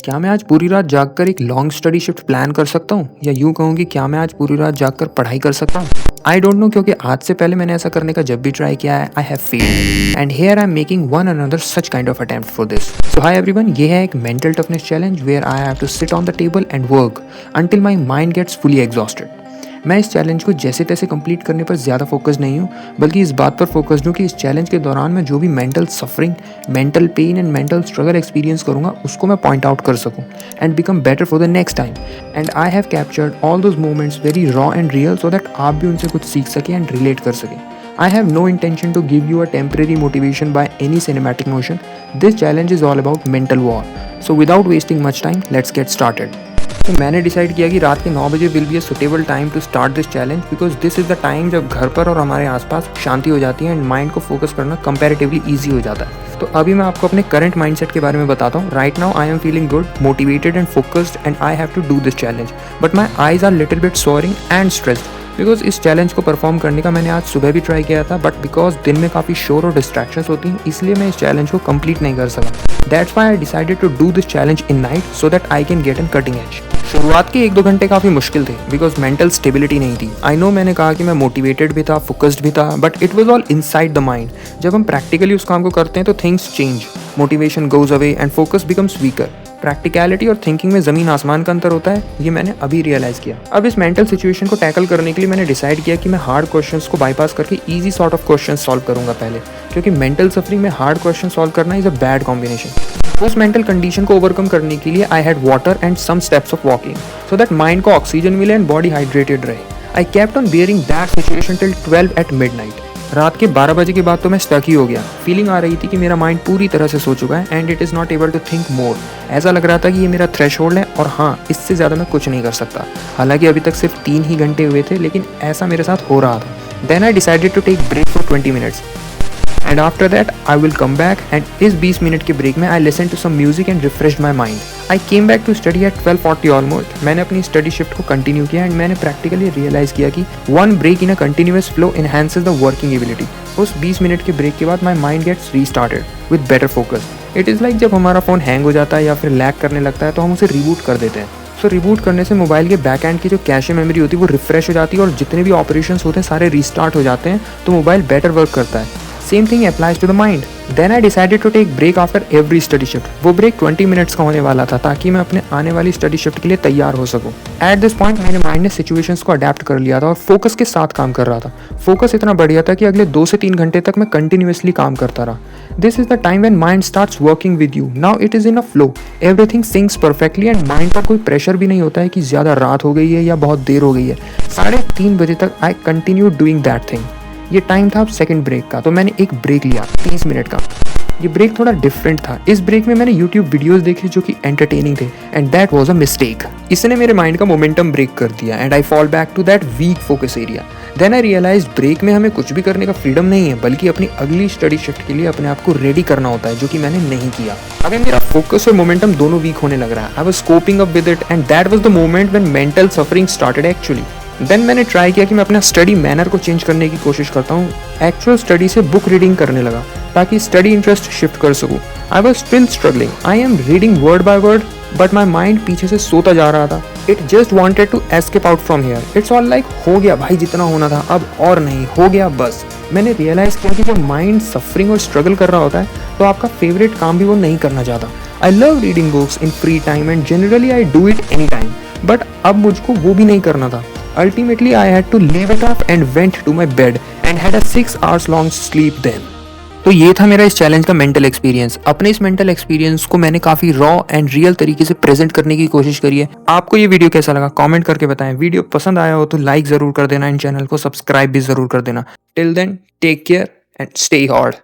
क्या मैं आज पूरी रात जागकर एक लॉन्ग स्टडी शिफ्ट प्लान कर सकता हूँ, या यूँ कहूँ कि क्या मैं आज पूरी रात जागकर पढ़ाई कर सकता हूँ? आई डोंट नो, क्योंकि आज से पहले मैंने ऐसा करने का जब भी ट्राई किया है, I have failed and here I am making one another such kind of attempt for this. So hi everyone, ये है एक mental toughness challenge where I have to sit on the table and work until my mind gets fully exhausted. मैं इस challenge को जैसे तैसे complete करने पर ज़्यादा फोकस नहीं हूँ, बल्कि इस बात पर फोकस्ड हूँ कि इस चैलेंज के दौरान मैं जो भी mental suffering, mental pen and mental struggle experience करूँगा उसको मैं पॉइंट आउट कर सकूँ and become better for the next time. And I have captured all those moments very raw and real so that आप भी उनसे कुछ सीख सकें एंड रिलेट कर सकें। I have no intention to give you a temporary motivation by any cinematic motion. This challenge is all about mental war. So without wasting much time, let's get started. तो मैंने decide किया कि रात के 9 बजे will be a suitable time to start this challenge, because this is the time जब घर पर और हमारे आसपास शांति हो जाती है एंड माइंड को फोकस करना कंपैरेटिवली ईजी हो जाता है। तो अभी मैं आपको अपने करंट माइंडसेट के बारे में बताता हूँ। Right now I am feeling good, motivated and focused and I have to do this challenge, but my eyes are little bit soaring and stressed because इस चैलेंज को परफॉर्म करने का मैंने आज सुबह भी ट्राई किया था, बट बिकॉज दिन में काफ़ी शोर और डिस्ट्रैक्शंस होती हैं, इसलिए मैं इस चैलेंज को कंप्लीट नहीं कर सका। That's why I decided to do this challenge in night so that I can get an cutting edge. शुरुआत के 1-2 घंटे काफ़ी मुश्किल थे बिकॉज मेंटल स्टेबिलिटी नहीं थी। आई नो, मैंने कहा कि मैं मोटिवेटेड भी था, फोकस्ड भी था, but it was all inside the mind. जब हम प्रैक्टिकली उस काम को करते हैं तो things change, motivation goes away and focus becomes weaker. Practicality और थिंकिंग में ज़मीन आसमान का अंतर होता है, ये मैंने अभी रियलाइज़ किया। अब इस मेंटल सिचुएशन को टैकल करने के लिए मैंने डिसाइड किया कि मैं हार्ड क्वेश्चंस को बाईपास करके easy sort of question solve करूंगा पहले, क्योंकि मेंटल सफरिंग में हार्ड क्वेश्चन सॉल्व करना इज़ अ बैड कॉम्बिनेशन। उस मेंटल कंडीशन को ओवरकम करने के लिए I had water and some steps of walking so that mind को ऑक्सीजन मिले एंड बॉडी हाइड्रेटेड रहे। I kept on bearing that situation till 12 at midnight. रात के 12 बजे के बाद तो मैं स्टक ही हो गया। फीलिंग आ रही थी कि मेरा माइंड पूरी तरह से सो चुका है and it is not able to think more. ऐसा लग रहा था कि ये मेरा थ्रेशोल्ड है और हाँ, इससे ज़्यादा मैं कुछ नहीं कर सकता। हालांकि अभी तक सिर्फ 3 ही घंटे हुए थे, लेकिन ऐसा मेरे साथ हो रहा था। Then I decided to take break for 20 minutes and after that I will come back. And इस 20 मिनट के ब्रेक में I listen to some music and refresh my mind. I came back to study at 12:40 almost. मैंने अपनी study shift को continue किया and मैंने practically realize किया कि one break in a continuous flow enhances the working ability. उस 20 minute के break के बाद my mind gets restarted with better focus. It is like जब हमारा फ़ोन हैंग हो जाता है या फिर लैग करने लगता है तो हम उसे रिबूट कर देते हैं। सो रिबूट करने से मोबाइल के बैक एंड की जो कैशे मेमोरी होती है वो रिफ्रेश हो जाती है और जितने भी ऑपरेशंस होते हैं सारे रीस्टार्ट हो जाते हैं, तो मोबाइल बेटर वर्क करता है। Same thing applies to the mind. Then I decided to take break after every study shift. वो ब्रेक 20 मिनट्स का होने वाला था ताकि मैं अपने आने वाली स्टडी शिफ्ट के लिए तैयार हो सकूं। एट दिस पॉइंट मेरे माइंड ने सिचुएशंस को अडेप्ट कर लिया था और फोकस के साथ काम कर रहा था। फोकस इतना बढ़िया था कि अगले 2 से 3 घंटे तक मैं कंटिन्यूसली काम करता रहा। This is the time when mind starts working with you. Now it is in a flow, everything sinks perfectly and mind पर कोई प्रेशर भी नहीं होता है कि ज़्यादा रात हो गई है या बहुत देर हो गई है। 3:30 बजे तक I continue doing that thing. ये टाइम था अब सेकंड ब्रेक का, तो मैंने एक ब्रेक लिया 30 मिनट का। ये ब्रेक थोड़ा डिफरेंट था। इस ब्रेक में मैंने YouTube वीडियोस देखे जो कि एंटरटेनिंग थे and that was a mistake. इसने मेरे माइंड का मोमेंटम ब्रेक कर दिया and I fall back to that weak focus area. Then I realize break में हमें कुछ भी करने का फ्रीडम नहीं है, बल्कि अपनी अगली स्टडी शिफ्ट के लिए अपने आप को रेडी करना होता है, जो कि मैंने नहीं किया। अभी मेरा फोकस और मोमेंटम दोनों वीक होने लग रहा है। I was coping up with it and that was the moment when mental suffering started actually. Then मैंने ट्राई किया कि मैं अपना स्टडी मैनर को चेंज करने की कोशिश करता हूँ। एक्चुअल स्टडी से बुक रीडिंग करने लगा ताकि स्टडी इंटरेस्ट शिफ्ट कर सकूँ। I was still struggling. I am reading word by word, but my mind पीछे से सोता जा रहा था। It just wanted to escape out from here. It's all like हो गया भाई, जितना होना था अब और नहीं, हो गया बस। मैंने रियलाइज किया कि जब माइंड सफरिंग और स्ट्रगल कर रहा होता है तो आपका फेवरेट काम भी वो नहीं करना चाहता। I love reading books in free time and generally I do it any time, but अब मुझको वो भी नहीं करना था। Ultimately, I had to leave it off and went to my bed and had a 6 hours long sleep then. तो ये था मेरा इस चैलेंज का मेंटल एक्सपीरियंस। अपने इस मेंटल एक्सपीरियंस को मैंने काफ़ी रॉ एंड रियल तरीके से प्रेजेंट करने की कोशिश करी है। आपको ये वीडियो कैसा लगा कमेंट करके बताएं। वीडियो पसंद आया हो तो लाइक ज़रूर कर देना एंड चैनल को सब्सक्राइब भी ज़रूर कर देना। Till then take care and stay hot.